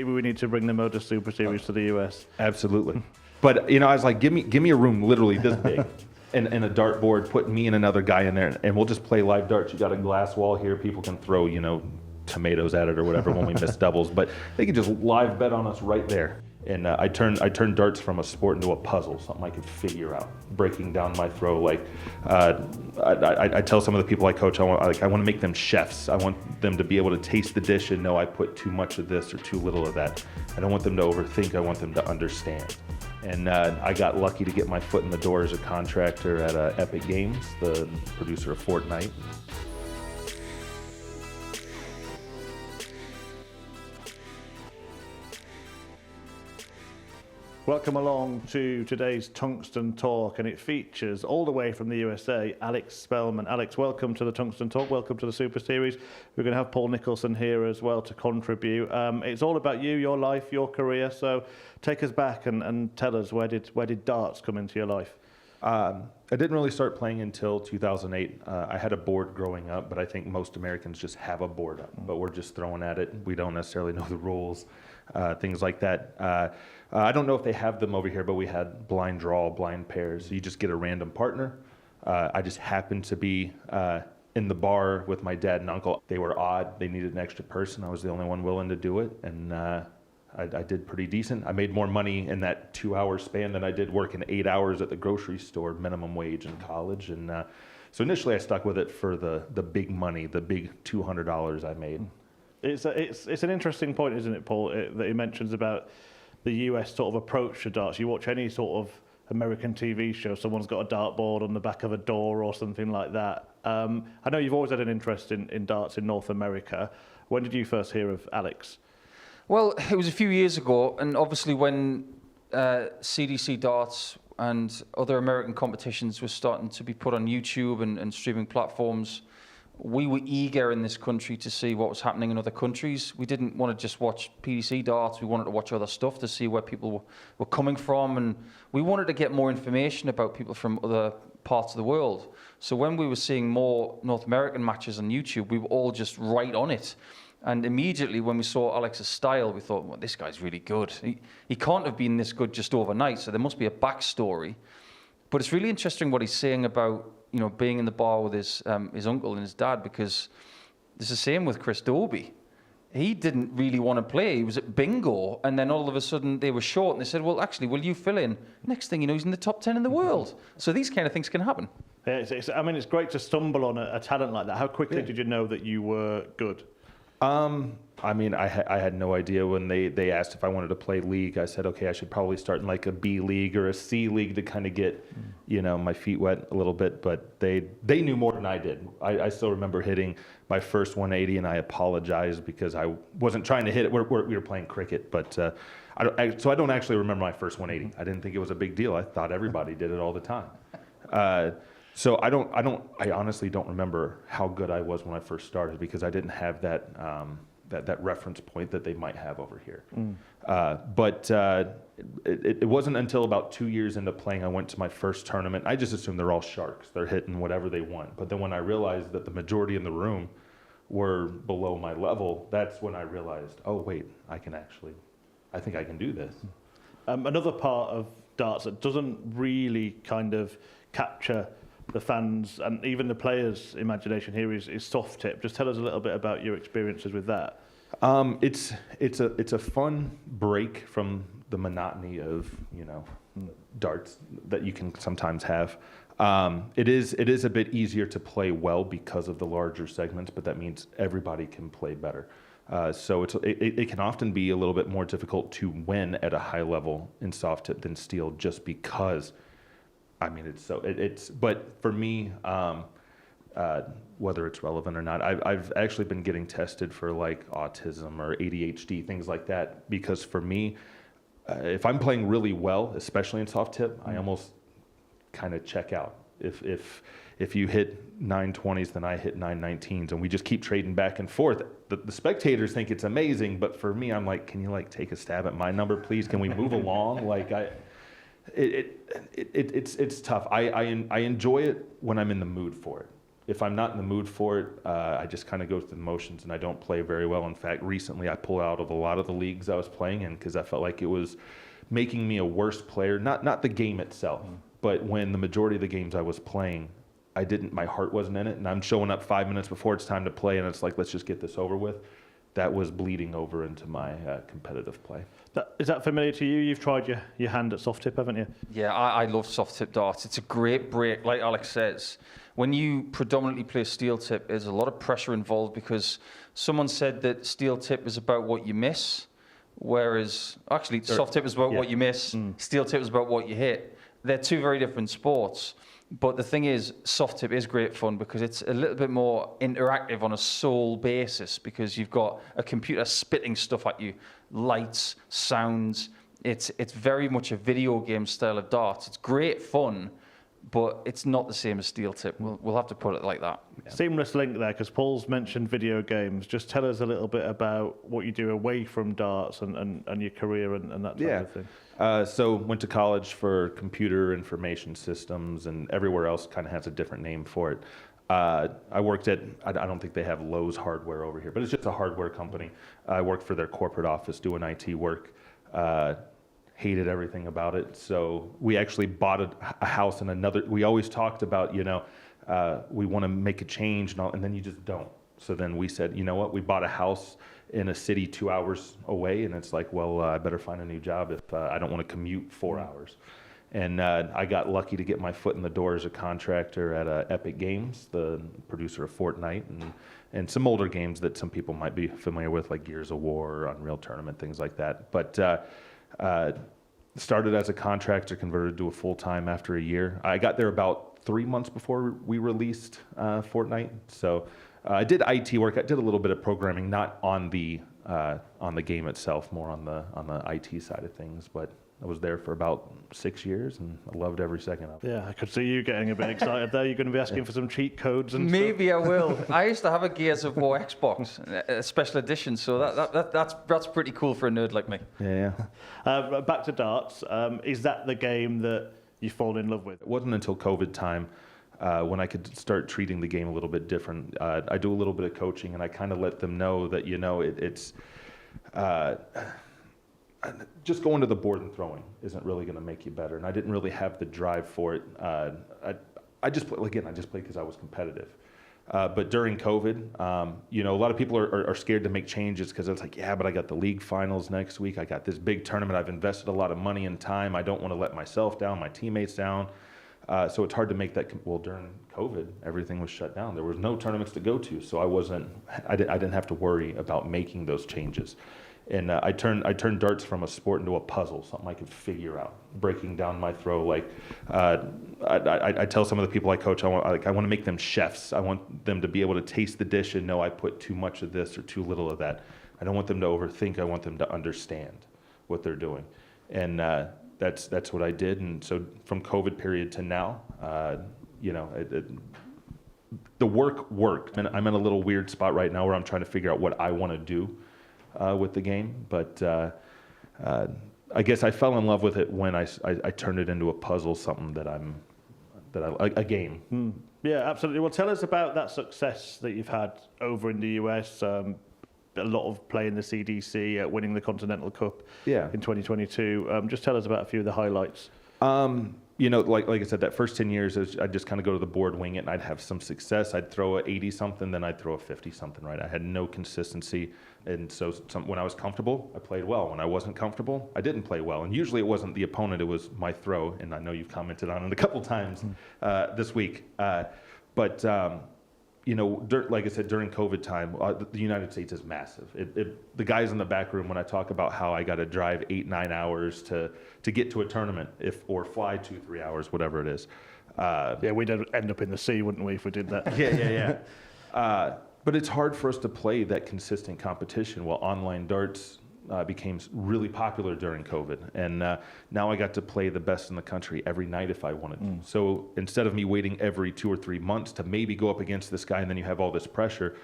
Maybe we need to bring the MODUS Super Series to the US. Absolutely. But, you know, I was like, give me a room literally this big and a dartboard, put me and another guy in there, and we'll just play live darts. You got a glass wall here. People can throw, you know, tomatoes at it or whatever when we miss doubles. But they can just live bet on us right there. And I turned darts from a sport into a puzzle, something I could figure out, breaking down my throw. Like I tell some of the people I coach, I want to make them chefs. I want them to be able to taste the dish and know I put too much of this or too little of that. I don't want them to overthink. I want them to understand. And I got lucky to get my foot in the door as a contractor at Epic Games, the producer of Fortnite. Welcome along to today's Tungsten Talk, and it features, all the way from the USA, Alex Spellman. Alex, welcome to the Tungsten Talk, welcome to the Super Series. We're going to have Paul Nicholson here as well to contribute. It's all about you, your life, your career, so take us back and tell us, where did darts come into your life? I didn't really start playing until 2008. I had a board growing up, but I think most Americans just have a board up, but we're just throwing at it. We don't necessarily know the rules, things like that. I don't know if they have them over here, but we had blind draw, blind pairs. So you just get a random partner. I just happened to be in the bar with my dad and uncle. They were odd. They needed an extra person. I was the only one willing to do it, and I did pretty decent. I made more money in that 2-hour span than I did working 8 hours at the grocery store, minimum wage in college. And so initially I stuck with it for the big money, the big $200 I made. It's an interesting point, isn't it, Paul, that he mentions about the US sort of approach to darts. You watch any sort of American TV show, someone's got a dartboard on the back of a door or something like that. I know you've always had an interest in darts in North America. When did you first hear of Alex? Well, it was a few years ago, and obviously when CDC darts and other American competitions were starting to be put on YouTube and streaming platforms, we were eager in this country to see what was happening in other countries. We didn't want to just watch PDC darts, we wanted to watch other stuff to see where people were coming from, and we wanted to get more information about people from other parts of the world. So when we were seeing more North American matches on YouTube, we were all just right on it. And immediately when we saw Alex's style, we thought, well, this guy's really good. He can't have been this good just overnight, so there must be a backstory. But it's really interesting what he's saying about, you know, being in the bar with his uncle and his dad, because it's the same with Chris Dobie. He didn't really want to play. He was at bingo, and then all of a sudden they were short, and they said, well, actually, will you fill in? Next thing you know, he's in the top 10 in the world. So these kind of things can happen. Yeah, I mean, it's great to stumble on a talent like that. How quickly did you know that you were good? I mean, I had no idea when they asked if I wanted to play league. I said, okay, I should probably start in like a B league or a C league to kind of get, you know, my feet wet a little bit. But they knew more than I did. I still remember hitting my first 180, and I apologized because I wasn't trying to hit it. We were playing cricket, but so I don't actually remember my first 180. I didn't think it was a big deal. I thought everybody did it all the time. So I honestly don't remember how good I was when I first started, because I didn't have that reference point that they might have over here. But it wasn't until about 2 years into playing I went to my first tournament. I just assumed they're all sharks. They're hitting whatever they want. But then when I realized that the majority in the room were below my level, that's when I realized, oh wait, I think I can do this. Another part of darts that doesn't really kind of capture the fans and even the players' imagination here is soft tip. Just tell us a little bit about your experiences with that. It's a fun break from the monotony of, you know, darts that you can sometimes have. It is a bit easier to play well because of the larger segments, but that means everybody can play better. So it can often be a little bit more difficult to win at a high level in soft tip than steel, just because, I mean, but for me, whether it's relevant or not, I've actually been getting tested for like autism or ADHD, things like that, because for me, if I'm playing really well, especially in soft tip, I almost kind of check out. If you hit 920s, then I hit 919s, and we just keep trading back and forth. The spectators think it's amazing, but for me, I'm like, can you like take a stab at my number, please? Can we move along? Like it's tough. I enjoy it when I'm in the mood for it. if I'm not in the mood for it, I just kind of go through the motions and I don't play very well. In fact, recently I pulled out of a lot of the leagues I was playing in because I felt like it was making me a worse player. Not the game itself, but when the majority of the games I was playing, my heart wasn't in it, and I'm showing up 5 minutes before it's time to play, and it's like, let's just get this over with. That was bleeding over into my competitive play. Is that familiar to you? You've tried your hand at soft tip, haven't you? Yeah, I love soft tip darts. It's a great break, like Alex says. When you predominantly play steel tip, there's a lot of pressure involved because someone said that steel tip is about what you miss, whereas actually soft tip is about what you miss, steel tip is about what you hit. They're two very different sports. But the thing is, soft tip is great fun because it's a little bit more interactive on a soul basis because you've got a computer spitting stuff at you, lights, sounds. It's very much a video game style of darts. It's great fun, but it's not the same as steel tip. We'll have to put it like that. Yeah. Seamless link there, because Paul's mentioned video games. Just tell us a little bit about what you do away from darts and your career and that type of thing. So went to college for computer information systems, and everywhere else kind of has a different name for it. I worked at, I don't think they have Lowe's Hardware over here, but it's just a hardware company. I worked for their corporate office doing IT work. Hated everything about it. So we actually bought a house in another, we always talked about, we want to make a change and then you just don't. So then we said, you know what, we bought a house in a city 2 hours away, and it's like, well, I better find a new job if I don't want to commute 4 hours. And I got lucky to get my foot in the door as a contractor at Epic Games, the producer of Fortnite, and some older games that some people might be familiar with, like Gears of War, Unreal Tournament, things like that. But started as a contractor, converted to a full-time after a year. I got there about 3 months before we released Fortnite. So I did IT work. I did a little bit of programming, not on the game itself, more on the IT side of things. But I was there for about 6 years, and I loved every second of it. Yeah, I could see you getting a bit excited there. You're going to be asking for some cheat codes and Maybe stuff. I will. I used to have a Gears of War Xbox, a special edition, so that's pretty cool for a nerd like me. Yeah. Back to darts. Is that the game that you fall in love with? It wasn't until COVID time when I could start treating the game a little bit different. I do a little bit of coaching, and I kind of let them know that, it's... just going to the board and throwing isn't really going to make you better, and I didn't really have the drive for it. I just played because I was competitive. But during COVID, a lot of people are scared to make changes because it's like, yeah, but I got the league finals next week. I got this big tournament. I've invested a lot of money and time. I don't want to let myself down, my teammates down. So it's hard to make that. Well, during COVID, everything was shut down. There was no tournaments to go to, so I didn't have to worry about making those changes. And I turned darts from a sport into a puzzle, something I could figure out, breaking down my throw. Like I tell some of the people I coach, I want to make them chefs. I want them to be able to taste the dish and know I put too much of this or too little of that. I don't want them to overthink. I want them to understand what they're doing. And that's what I did. And so from COVID period to now, the work worked. And I'm in a little weird spot right now where I'm trying to figure out what I want to do with the game, but I guess I fell in love with it when I turned it into a puzzle, something a game. Yeah, absolutely. Well, tell us about that success that you've had over in the US. A lot of play in the CDC, winning the Continental Cup in 2022. Just tell us about a few of the highlights. Like I said, that first 10 years, I'd just kind of go to the board, wing it, and I'd have some success. I'd throw a 80-something, then I'd throw a 50-something, right? I had no consistency. And so when I was comfortable, I played well. When I wasn't comfortable, I didn't play well. And usually it wasn't the opponent, it was my throw. And I know you've commented on it a couple times this week. But like I said, during COVID time, the United States is massive. The guys in the back room, when I talk about how I got to drive 8-9 hours to get to a tournament, or fly 2-3 hours, whatever it is. We'd end up in the sea, wouldn't we, if we did that? Yeah. But it's hard for us to play that consistent competition. Well, online darts became really popular during COVID. And now I got to play the best in the country every night if I wanted to. So instead of me waiting every 2 or 3 months to maybe go up against this guy and then you have all this pressure,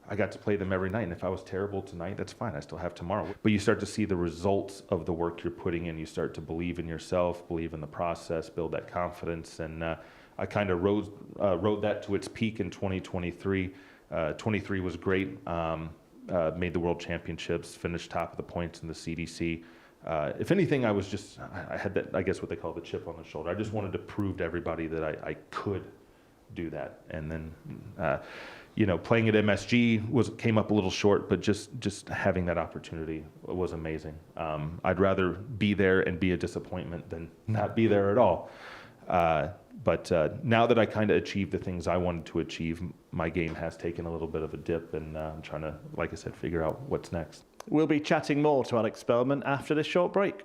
I got to play them every night. And if I was terrible tonight, that's fine. I still have tomorrow. But you start to see the results of the work you're putting in. You start to believe in yourself, believe in the process, build that confidence. And I kind of rode that to its peak in 2023. 23 was great. Made the World Championships, finished top of the points in the CDC. If anything, I had that, I guess what they call the chip on the shoulder. I just wanted to prove to everybody that I could do that. And then, playing at MSG came up a little short, but just having that opportunity was amazing. I'd rather be there and be a disappointment than not be there at all. But now that I kind of achieved the things I wanted to achieve, my game has taken a little bit of a dip, and I'm trying to, like I said, figure out what's next. We'll be chatting more to Alex Spellman after this short break.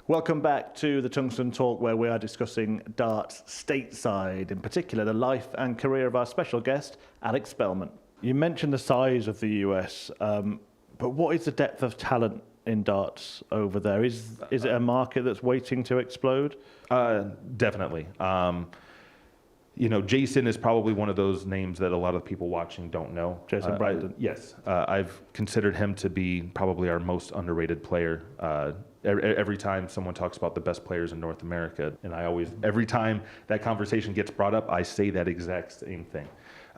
Welcome back to the Tungsten Talk, where we are discussing darts stateside, in particular the life and career of our special guest, Alex Spellman. You mentioned the size of the US, but what is the depth of talent in darts over there? Is it a market that's waiting to explode? Definitely. Jason is probably one of those names that a lot of people watching don't know. Jason Brandon. Yes. I've considered him to be probably our most underrated player. Every time someone talks about the best players in North America, and every time that conversation gets brought up, I say that exact same thing.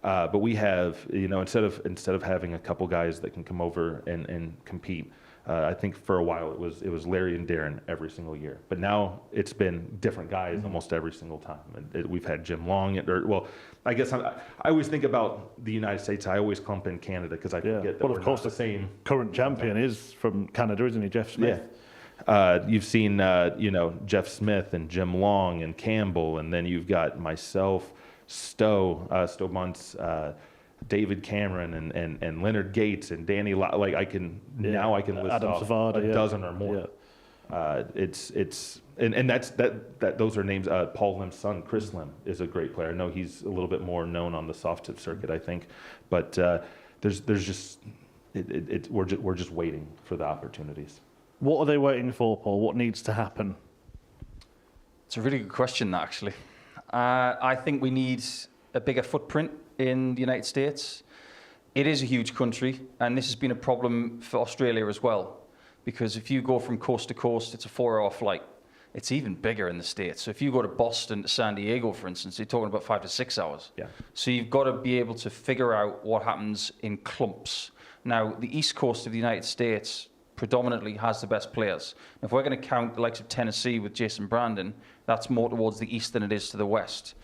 But we have, instead of having a couple guys that can come over and compete, I think for a while it was Larry and Darren every single year. But now it's been different guys almost every single time. And we've had Jim Long. I guess I always think about the United States. I always clump in Canada because I forget that well, of course, the same. Current champion is from Canada, isn't he, Jeff Smith? Yeah. You've seen, Jeff Smith and Jim Long and Campbell, and then you've got myself, Stowe Bunce, David Cameron, and Leonard Gates and Danny. I can list Adam off Savada, a dozen or more. Yeah. Those are names. Paul Lim's son, Chris Lim, is a great player. I know he's a little bit more known on the soft tip circuit, I think, but there's just we're just waiting for the opportunities. What are they waiting for, Paul? What needs to happen? It's a really good question, actually. I think we need a bigger footprint in the United States. It is a huge country, and this has been a problem for Australia as well, because if you go from coast to coast, it's a 4-hour flight. It's even bigger in the States. So if you go to Boston to San Diego, for instance, you're talking about 5 to 6 hours. Yeah. So you've got to be able to figure out what happens in clumps. Now, the East Coast of the United States predominantly has the best players. If we're going to count the likes of Tennessee with Jason Brandon, that's more towards the east than it is to the west.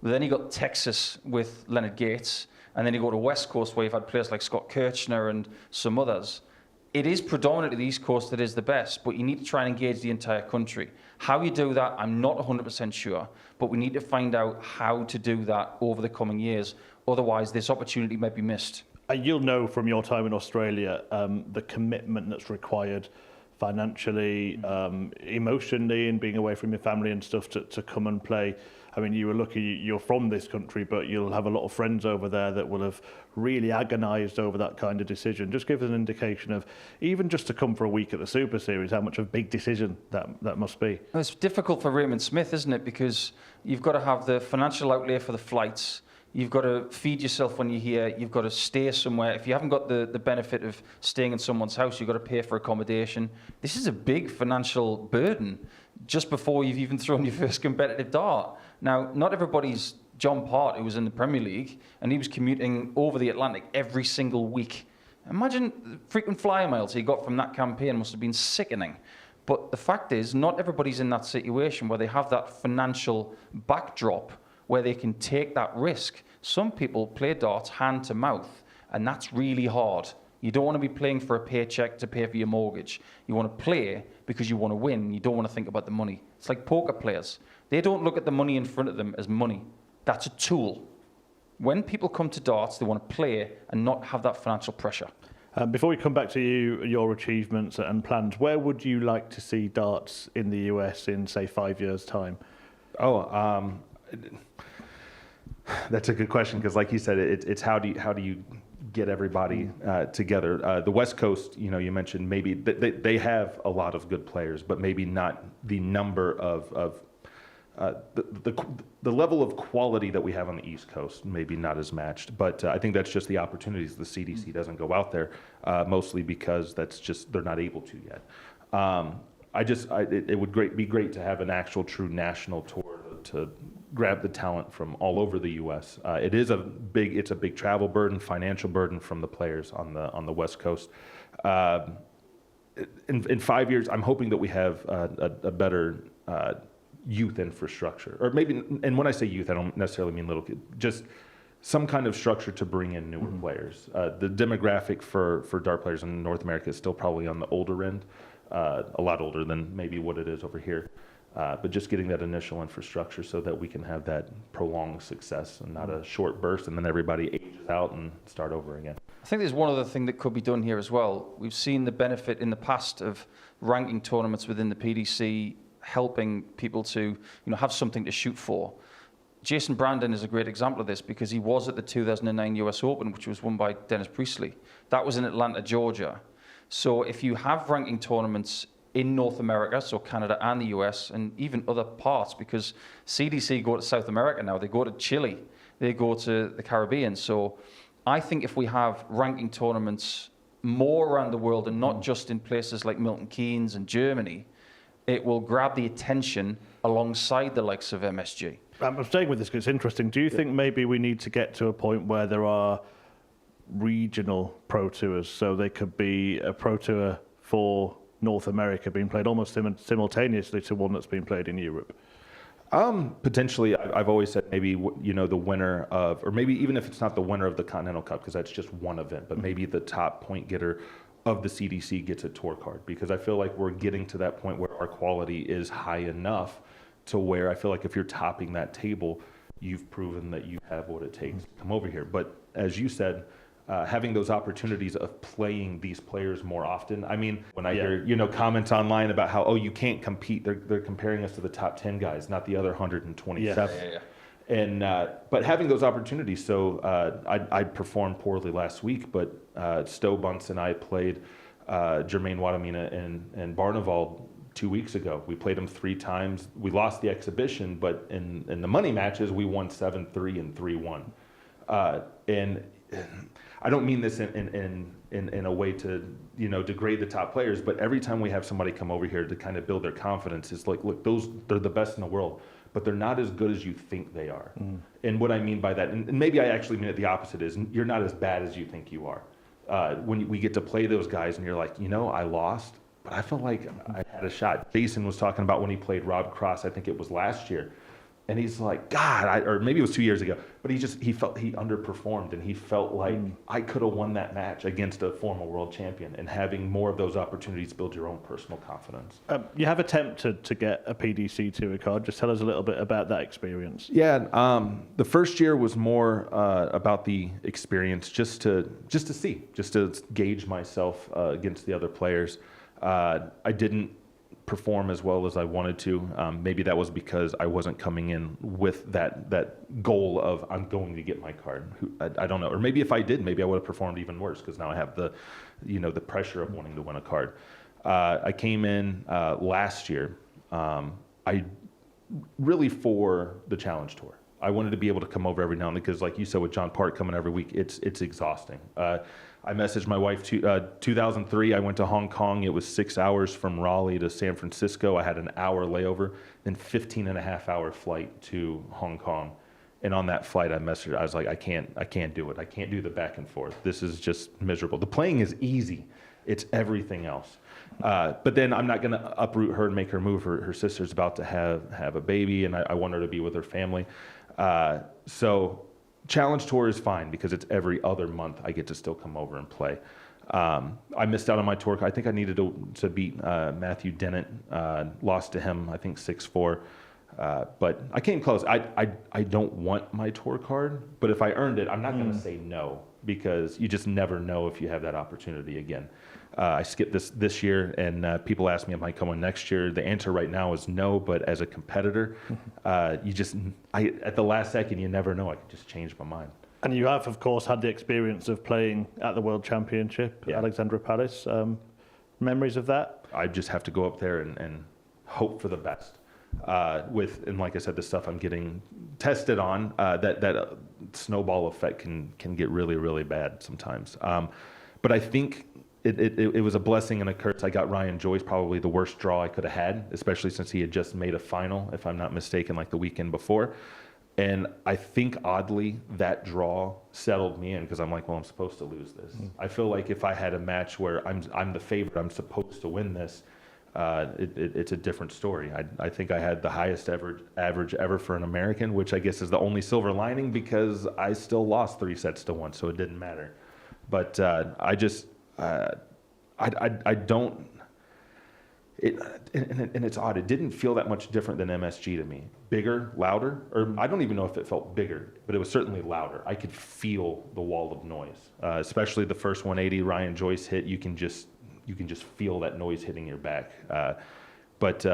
But then you got Texas with Leonard Gates, and then you go to West Coast where you've had players like Scott Kirchner and some others. It is predominantly the East Coast that is the best, but you need to try and engage the entire country. How you do that, I'm not 100% sure, but we need to find out how to do that over the coming years. Otherwise, this opportunity might be missed. You'll know from your time in Australia the commitment that's required financially, emotionally, and being away from your family and stuff to come and play. I mean, you were lucky you're from this country, but you'll have a lot of friends over there that will have really agonised over that kind of decision. Just give us an indication of, even just to come for a week at the Super Series, how much of a big decision that must be. It's difficult for Raymond Smith, isn't it? Because you've got to have the financial outlay for the flights. You've got to feed yourself when you're here. You've got to stay somewhere. If you haven't got the benefit of staying in someone's house, you've got to pay for accommodation. This is a big financial burden just before you've even thrown your first competitive dart. Now, not everybody's John Part, who was in the Premier League, and he was commuting over the Atlantic every single week. Imagine the frequent flyer miles he got from that campaign. Must have been sickening. But the fact is, not everybody's in that situation where they have that financial backdrop where they can take that risk. Some people play darts hand to mouth, and that's really hard. You don't want to be playing for a paycheck to pay for your mortgage. You want to play because you want to win. You don't want to think about the money. It's like poker players. They don't look at the money in front of them as money. That's a tool. When people come to darts, they want to play and not have that financial pressure. Before we come back to you, your achievements and plans, where would you like to see darts in the US in, say, 5 years' time? That's a good question, because like you said, it's how do you get everybody together. The West Coast, you mentioned, maybe they have a lot of good players, but maybe not the number of the level of quality that we have on the East Coast maybe not as matched, but I think that's just the opportunities. The CDC doesn't go out there, mostly because they're not able to yet. It would be great to have an actual true national tour to grab the talent from all over the U.S. It's a big travel burden, financial burden from the players on the West Coast. In 5 years, I'm hoping that we have a better youth infrastructure, or maybe, and when I say youth, I don't necessarily mean little kids, just some kind of structure to bring in newer players. The demographic for dart players in North America is still probably on the older end, a lot older than maybe what it is over here. But just getting that initial infrastructure so that we can have that prolonged success and not a short burst and then everybody ages out and start over again. I think there's one other thing that could be done here as well. We've seen the benefit in the past of ranking tournaments within the PDC helping people to have something to shoot for. Jason Brandon is a great example of this because he was at the 2009 US Open, which was won by Dennis Priestley. That was in Atlanta, Georgia. So if you have ranking tournaments in North America, so Canada and the US, and even other parts, because CDC go to South America now, they go to Chile, they go to the Caribbean. So I think if we have ranking tournaments more around the world and not just in places like Milton Keynes and Germany, it will grab the attention alongside the likes of MSG. I'm staying with this because it's interesting. Do you think maybe we need to get to a point where there are regional pro tours, so they could be a pro tour for North America being played almost simultaneously to one that's being played in Europe? Potentially, I've always said maybe the winner of, or maybe even if it's not the winner of the Continental Cup, because that's just one event, but maybe the top point getter of the CDC gets a tour card, because I feel like we're getting to that point where our quality is high enough to where I feel like if you're topping that table, you've proven that you have what it takes to come over here. But as you said, having those opportunities of playing these players more often. I mean, when I hear comments online about how you can't compete, they're comparing us to the top 10 guys, not the other 127. Yeah. And but having those opportunities. So I performed poorly last week, but Stowe Bunce and I played Jermaine Wadamina and Barnevald 2 weeks ago. We played them 3 times. We lost the exhibition, but in the money matches we won 7-3 and 3-1. And I don't mean this in a way to degrade the top players, but every time we have somebody come over here to kind of build their confidence, it's like, look, they're the best in the world, but they're not as good as you think they are. And what I mean by that, and maybe I actually mean it the opposite, is you're not as bad as you think you are. When we get to play those guys and you're like, I lost, but I felt like I had a shot. Jason was talking about when he played Rob Cross, I think it was last year. And he's like, God, or maybe it was 2 years ago, but he felt he underperformed, and he felt like I could have won that match against a former world champion. And having more of those opportunities build your own personal confidence. You have attempted to get a PDC tour card. Just tell us a little bit about that experience. Yeah, the first year was more about the experience, just to gauge myself against the other players. I didn't perform as well as I wanted to. Maybe that was because I wasn't coming in with that goal of I'm going to get my card. I don't know. Or maybe if I did, maybe I would have performed even worse, because now I have the pressure of wanting to win a card. I came in last year. I really for the Challenge Tour. I wanted to be able to come over every now and then, because like you said, with John Park coming every week, it's exhausting. I messaged my wife, 2003, I went to Hong Kong. It was 6 hours from Raleigh to San Francisco. I had an hour layover, then 15 and a half hour flight to Hong Kong. And on that flight, I messaged her. I was like, I can't do it. I can't do the back and forth. This is just miserable. The playing is easy. It's everything else. But then I'm not going to uproot her and make her move. Her sister's about to have a baby, and I want her to be with her family. So Challenge Tour is fine because it's every other month I get to still come over and play. I missed out on my tour. I think I needed to beat Matthew Dennett. Lost to him, I think 6-4. But I came close. I don't want my tour card, but if I earned it, I'm not going to say no, because you just never know if you have that opportunity again. I skipped this year, and people ask me, am I coming next year? The answer right now is no, but as a competitor, at the last second, you never know. I could just change my mind. And you have, of course, had the experience of playing at the World Championship, Alexandra Palace. Memories of that? I just have to go up there and hope for the best. and like I said, the stuff I'm getting tested on, that snowball effect can get really, really bad sometimes. But I think it was a blessing and a curse. I got Ryan Joyce, probably the worst draw I could have had, especially since he had just made a final, if I'm not mistaken, like the weekend before. And I think oddly that draw settled me in because I'm like, well, I'm supposed to lose this. I feel like if I had a match where I'm the favorite, I'm supposed to win this, it's a different story. I think I had the highest average ever for an American, which I guess is the only silver lining because I still lost 3-1, so it didn't matter. But I don't. And it's odd. It didn't feel that much different than MSG to me. Bigger, louder, or I don't even know if it felt bigger, but it was certainly louder. I could feel the wall of noise, especially the first 180 Ryan Joyce hit. You can just feel that noise hitting your back. But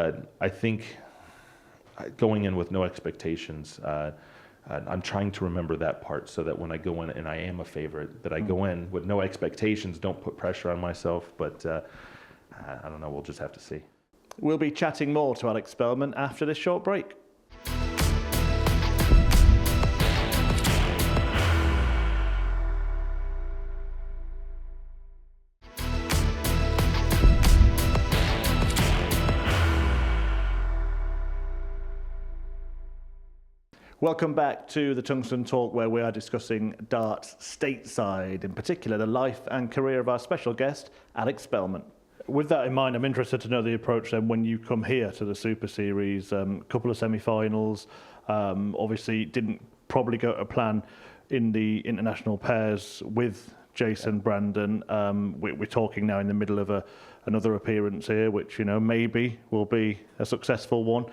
I think going in with no expectations, I'm trying to remember that part so that when I go in and I am a favorite, that I go in with no expectations, don't put pressure on myself. But I don't know, we'll just have to see. We'll be chatting more to Alex Spellman after this short break. Welcome back to the Tungsten Talk, where we are discussing darts stateside, in particular the life and career of our special guest, Alex Spellman. With that in mind, I'm interested to know the approach then when you come here to the Super Series. Couple of semi-finals, obviously didn't probably go to plan in the international pairs with Jason Brandon. We're talking now in the middle of another appearance here, which maybe will be a successful one.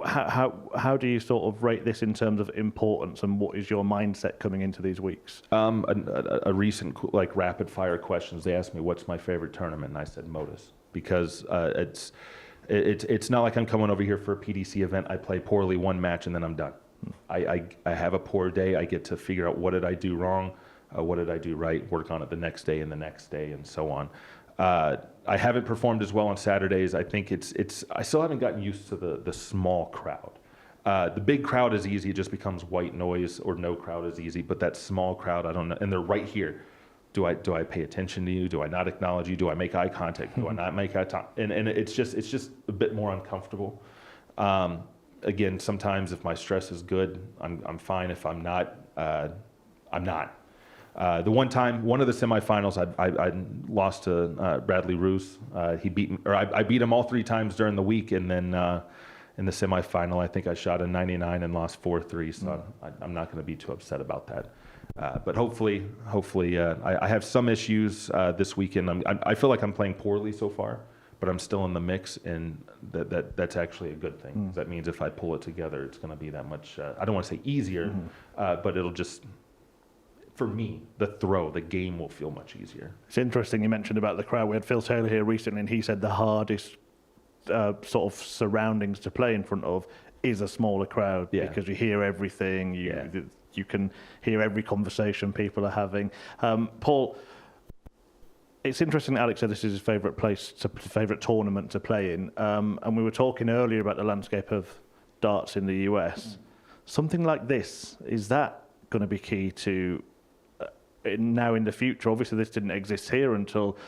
How do you sort of rate this in terms of importance, and what is your mindset coming into these weeks? A recent rapid fire questions. They asked me what's my favorite tournament, and I said MODUS because it's not like I'm coming over here for a PDC event. I play poorly one match and then I'm done. I have a poor day. I get to figure out what did I do wrong, what did I do right, work on it the next day and the next day and so on. I haven't performed as well on Saturdays. I think I still haven't gotten used to the small crowd. The big crowd is easy. It just becomes white noise, or no crowd is easy. But that small crowd, I don't know. And they're right here. Do I pay attention to you? Do I not acknowledge you? Do I make eye contact? Do I not make eye contact? And it's just a bit more uncomfortable. Again, sometimes if my stress is good, I'm fine. If I'm not, I'm not. The one of the semifinals, I lost to Bradley Roos. He beat me, or I beat him all 3 times during the week, and then in the semifinal, I think I shot a 99 and lost 4-3. So I'm not going to be too upset about that. But hopefully, I have some issues this weekend. I feel like I'm playing poorly so far, but I'm still in the mix, and that's actually a good thing. That means if I pull it together, it's going to be that much. I don't want to say easier, but it'll just. For me, the game will feel much easier. It's interesting you mentioned about the crowd. We had Phil Taylor here recently, and he said the hardest sort of surroundings to play in front of is a smaller crowd because you hear everything. You can hear every conversation people are having. Paul, it's interesting that Alex said this is his favourite tournament to play in. And we were talking earlier about the landscape of darts in the US. Something like this, is that going to be key to now in the future? Obviously this didn't exist here until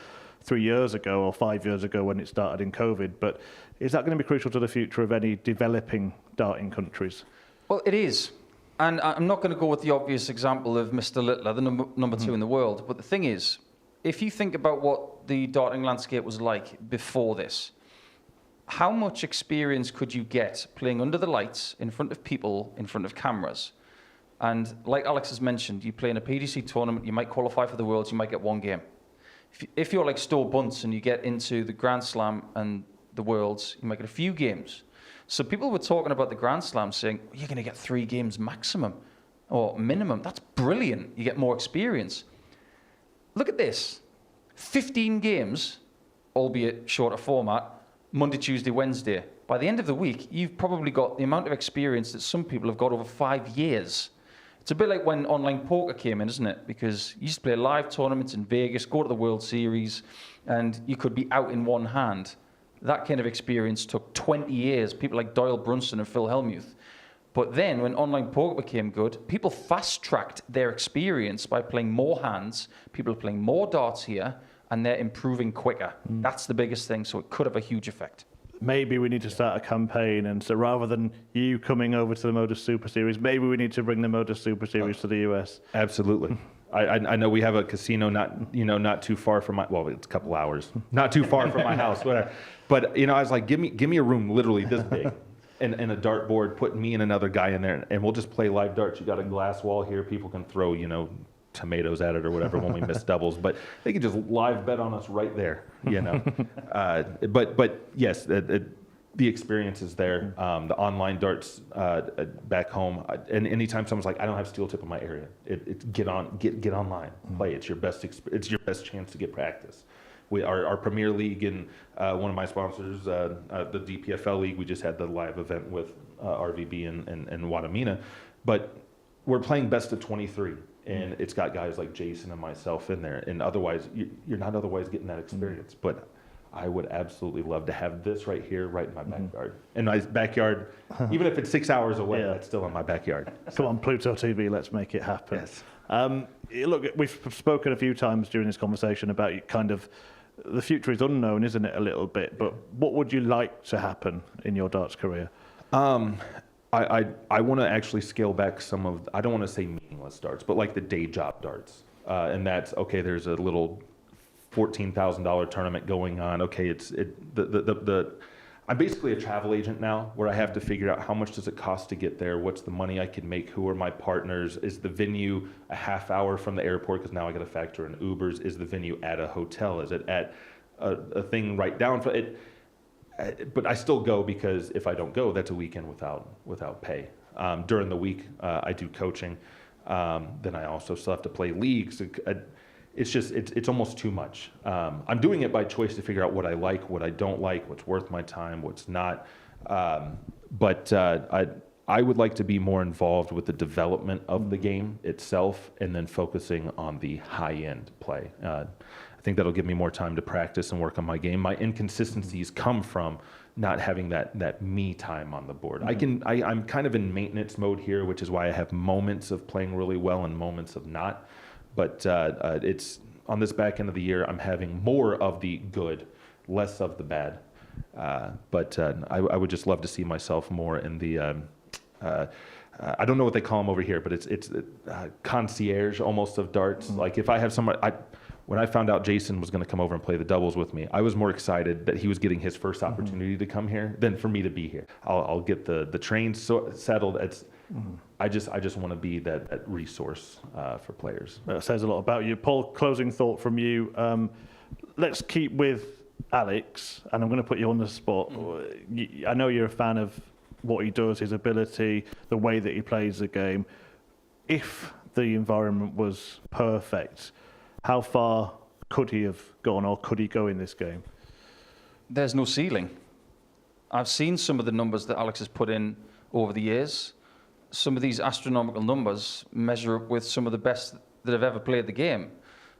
3 years ago or 5 years ago when it started in COVID, but is that going to be crucial to the future of any developing darting countries? Well, it is. And I'm not going to go with the obvious example of Mr. Littler, the number 2 in the world. But the thing is, if you think about what the darting landscape was like before this, how much experience could you get playing under the lights, in front of people, in front of cameras? And like Alex has mentioned, you play in a PDC tournament, you might qualify for the Worlds, you might get 1 game. If you're like Sto Bunce and you get into the Grand Slam and the Worlds, you might get a few games. So people were talking about the Grand Slam saying, you're going to get 3 games maximum or minimum. That's brilliant. You get more experience. Look at this. 15 games, albeit shorter format, Monday, Tuesday, Wednesday. By the end of the week, you've probably got the amount of experience that some people have got over 5 years. It's a bit like when online poker came in, isn't it? Because you used to play live tournaments in Vegas, go to the World Series, and you could be out in one hand. That kind of experience took 20 years. People like Doyle Brunson and Phil Hellmuth. But then when online poker became good, people fast-tracked their experience by playing more hands. People are playing more darts here, and they're improving quicker. That's the biggest thing, so it could have a huge effect. Maybe we need to start a campaign, and so rather than you coming over to the MODUS Super Series, maybe we need to bring the MODUS Super Series to the US. Absolutely. I know we have a casino not too far from it's a couple hours, not too far from my house, whatever. But I was like, give me a room literally this big, and a dart board, put me and another guy in there, and we'll just play live darts. You got a glass wall here, people can throw tomatoes at it or whatever when we miss doubles, but they can just live bet on us right there, But yes, the experience is there. The online darts back home, and anytime someone's like, I don't have steel tip in my area, it's get online, play. It's your best chance to get practice. Our Premier League and one of my sponsors, the DPFL League, we just had the live event with RVB and Wadamina, but we're playing best of 23. And it's got guys like Jason and myself in there. And otherwise, you're not otherwise getting that experience. But I would absolutely love to have this right here, right in my backyard. In my backyard, even if it's 6 hours away, that's still in my backyard. Come on, Pluto TV, let's make it happen. Yes. Look, we've spoken a few times during this conversation about kind of the future is unknown, isn't it, a little bit? But what would you like to happen in your darts career? I want to actually scale back some of, I don't want to say meaningless darts, but like the day job darts. And that's, okay, there's a little $14,000 tournament going on. Okay, I'm basically a travel agent now, where I have to figure out how much does it cost to get there, what's the money I can make, who are my partners, is the venue a half hour from the airport, because now I got to factor in Ubers, is the venue at a hotel, is it at a thing right down for it? But I still go, because if I don't go, that's a weekend without pay. During the week, I do coaching. Then I also still have to play leagues. It's almost too much. I'm doing it by choice to figure out what I like, what I don't like, what's worth my time, what's not. But I would like to be more involved with the development of the game itself, and then focusing on the high-end play. I think that'll give me more time to practice and work on my game. My inconsistencies come from not having that me time on the board. I'm kind of in maintenance mode here, which is why I have moments of playing really well and moments of not. But it's on this back end of the year, I'm having more of the good, less of the bad. But I would just love to see myself more in the I don't know what they call them over here, but it's concierge almost of darts. Like if I have someone, when I found out Jason was going to come over and play the doubles with me, I was more excited that he was getting his first opportunity to come here than for me to be here. I'll get the trains settled. I just want to be that resource for players. That says a lot about you. Paul, closing thought from you. Let's keep with Alex, and I'm going to put you on the spot. I know you're a fan of what he does, his ability, the way that he plays the game. If the environment was perfect, how far could he have gone, or could he go in this game? There's no ceiling. I've seen some of the numbers that Alex has put in over the years. Some of these astronomical numbers measure up with some of the best that have ever played the game.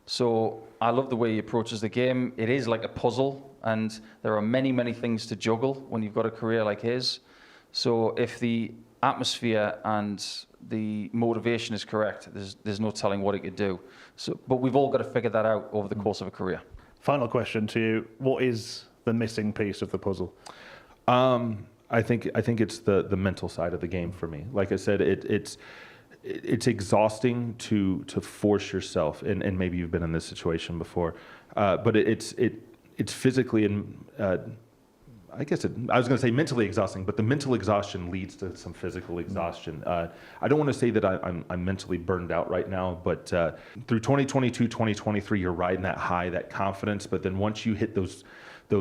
So I love the way he approaches the game. It is like a puzzle, and there are many, many things to juggle when you've got a career like his. So if the atmosphere and the motivation is correct, there's no telling what he could do. But we've all got to figure that out over the course of a career. Final question to you: what is the missing piece of the puzzle? I think it's the mental side of the game for me. Like I said, it's exhausting to force yourself, and maybe you've been in this situation before, but it's physically and I guess I was going to say mentally exhausting, but the mental exhaustion leads to some physical exhaustion. I don't want to say that I'm mentally burned out right now, but through 2022, 2023, you're riding that high, that confidence. But then once you hit those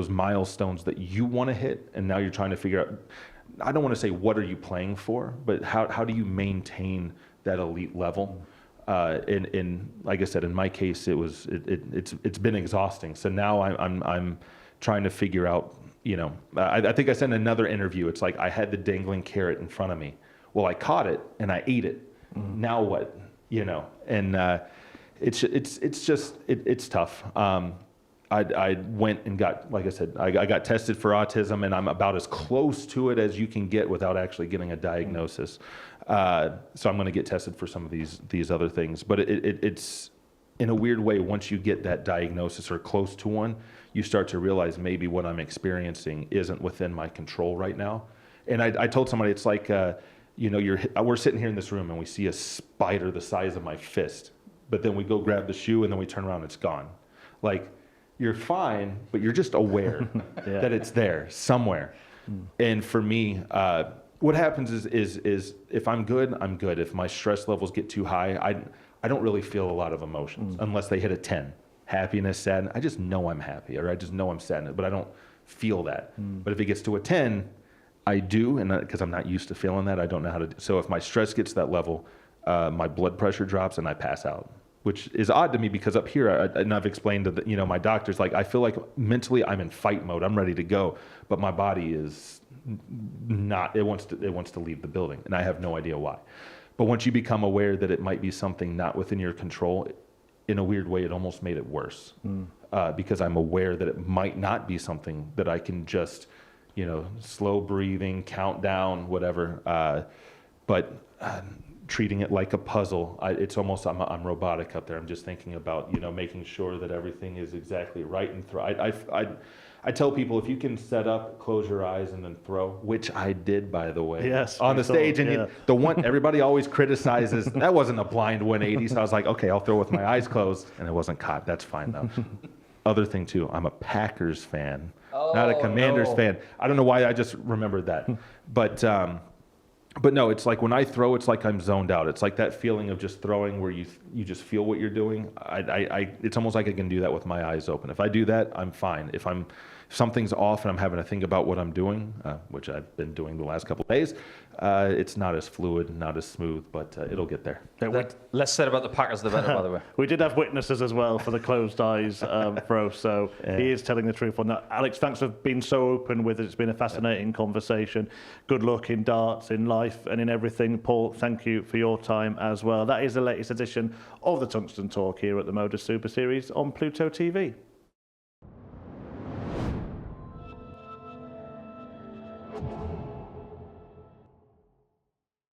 milestones that you want to hit, and now you're trying to figure out, I don't want to say what are you playing for, but how do you maintain that elite level? In like I said, in my case, it's been exhausting. So now I'm trying to figure out. I think I said in another interview, it's like I had the dangling carrot in front of me. Well, I caught it and I ate it. Now what? And it's tough. I went and got, like I said, I got tested for autism, and I'm about as close to it as you can get without actually getting a diagnosis. So I'm going to get tested for some of these other things. But it's in a weird way, once you get that diagnosis or close to one, you start to realize maybe what I'm experiencing isn't within my control right now. And I told somebody, it's like, we're sitting here in this room and we see a spider the size of my fist, but then we go grab the shoe and then we turn around and it's gone. Like, you're fine, but you're just aware that it's there somewhere. And for me, what happens is if I'm good, I'm good. If my stress levels get too high, I don't really feel a lot of emotions unless they hit a 10. Happiness, sadness, I just know I'm happy, or I just know I'm sad, but I don't feel that. But if it gets to a 10, I do, and because I'm not used to feeling that, I don't know how to do. So if my stress gets to that level, my blood pressure drops and I pass out, which is odd to me because up here, and I've explained to my doctors, like, I feel like mentally I'm in fight mode. I'm ready to go, but my body is not. It wants to leave the building, and I have no idea why. But once you become aware that it might be something not within your control, in a weird way, it almost made it worse because I'm aware that it might not be something that I can just, slow breathing, count down, whatever. But treating it like a puzzle, it's almost I'm robotic up there. I'm just thinking about making sure that everything is exactly right and I tell people, if you can set up, close your eyes, and then throw, which I did, by the way, on the stage. And the one everybody always criticizes, that wasn't a blind 180. So I was like, okay, I'll throw with my eyes closed, and it wasn't caught. That's fine though. Other thing too, I'm a Packers fan, not a Commanders fan. I don't know why I just remembered that, but no, it's like when I throw, it's like I'm zoned out. It's like that feeling of just throwing where you just feel what you're doing. It's almost like I can do that with my eyes open. If I do that, I'm fine. If something's off and I'm having to think about what I'm doing, which I've been doing the last couple of days, it's not as fluid, not as smooth, but it'll get there. Less said about the Packers, the better, by the way. We did have witnesses as well for the closed eyes throw, so he is telling the truth on that. Alex, thanks for being so open with it. It's been a fascinating conversation. Good luck in darts, in life, and in everything. Paul, thank you for your time as well. That is the latest edition of the Tungsten Talk here at the MODUS Super Series on Pluto TV.